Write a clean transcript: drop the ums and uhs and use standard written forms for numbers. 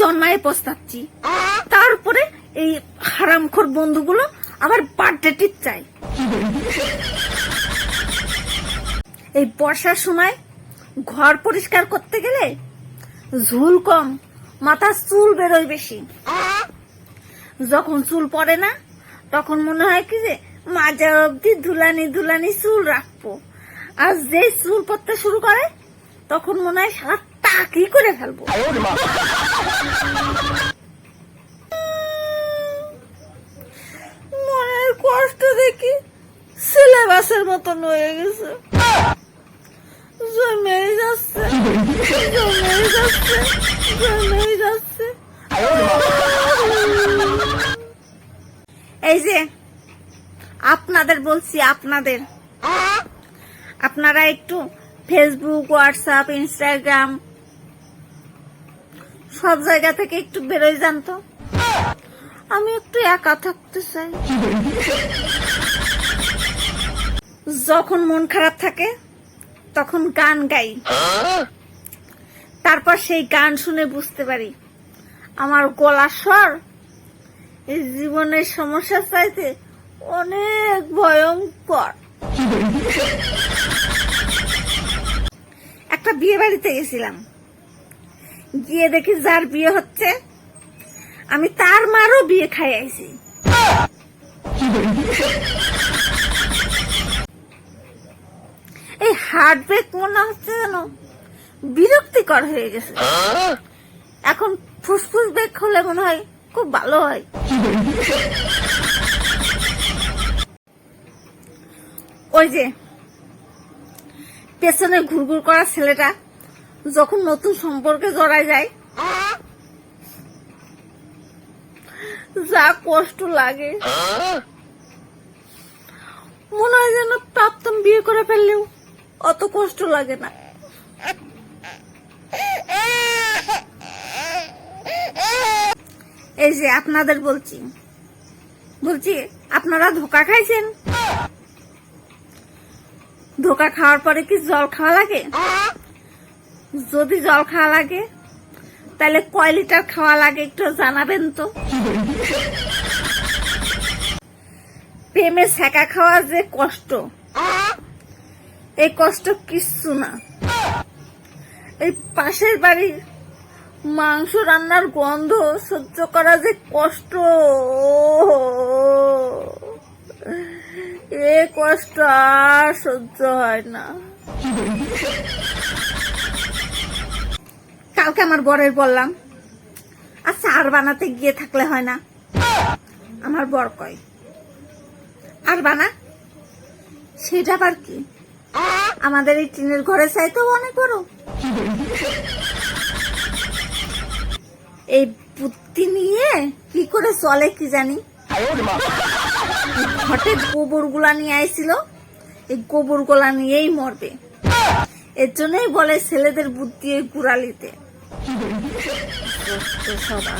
জন্মায় পস্তাচ্ছি, তারপরে এই হারামখোর বন্ধুগুলো আবার বার্থডে টিপ চাই। এই বর্ষার সময় ঘর পরিষ্কার করতে গেলে ঝুল কম, মাথার চুল বেরোয় বেশি। যখন চুল পড়ে না তখন মনে হয় কি যে মাজা অব্দি ধুলানি ধুলানি চুল রাখবো, আর যে চুল পড়তে শুরু করে তখন মনে হয় সারা টাকি করে ফেলবো। মনের কষ্ট দেখি সিলেবাসের মতন হয়ে গেছে, জমেই যাচ্ছে জমেই যাচ্ছে জমেই যাচ্ছে। এই যে আপনাদের বলছি, আপনারা একটু ফেসবুক, হোয়াটসঅ্যাপ, ইনস্টাগ্রাম সব জায়গা থেকে একটু বেরোয় যান তো, আমি একটু একা থাকতে চাই। যখন মন খারাপ থাকে তখন গান গাই, তারপর সেই গান শুনে বুঝতে পারি আমার গলার স্বর এই জীবনের সমস্যা চাইতে অনেক ভয়ঙ্কর। একটা বিয়ে বাড়িতে গেছিলাম, গিয়ে দেখি যার বিয়ে হচ্ছে আমি তার মারও বিয়ে খাই আইছি। এই হার্ট ব্রেক মনে হচ্ছে যেন বিরক্তিকর হয়ে গেছে। এখন ফুসফুস ব্রেক হলে মনে হয় খুব ভালো হয়। ওই যে পেছনে ঘুরঘুর করা ছেলেটা যখন নতুন সম্পর্কে জড়ায় যায়, যা কষ্ট লাগে, মনে হয় যেন প্রাপ্তম বিয়ে করে ফেললেও অত কষ্ট লাগে না। এই যে আপনাদের বলছি আপনারা ধোকা খাইছেন? ধোকা খাওয়ার পরে কি জল খাওয়া লাগে? যদি জল খাওয়া লাগে তাহলে কয় লিটার খাওয়া লাগে একটু জানাবেন তো। প্রেমে ছ্যাঁকা খাওয়া যে কষ্ট, এই কষ্ট কিচ্ছু না। এই পাশের বাড়ির মাংস রান্নার গন্ধ সহ্য করা যে কষ্ট, এ কষ্ট আর সহ্য হয় না। কালকে আমার বরের বললাম, আচ্ছা আর বানাতে গিয়ে থাকলে হয় না? আমার বর কয়, আর বানা, সেটা আবার কি? আমাদের এই টিনের ঘরে চাইতেও অনেক বড়। এই বুদ্ধি নিয়ে কি করে চলে কি জানি। ঘটে গোবর গুলা নিয়ে আইছিল, এই গোবর গুলা নিয়েই মরবে। এর জন্যই বলে ছেলেদের বুদ্ধি গুড়ালিতে। সবার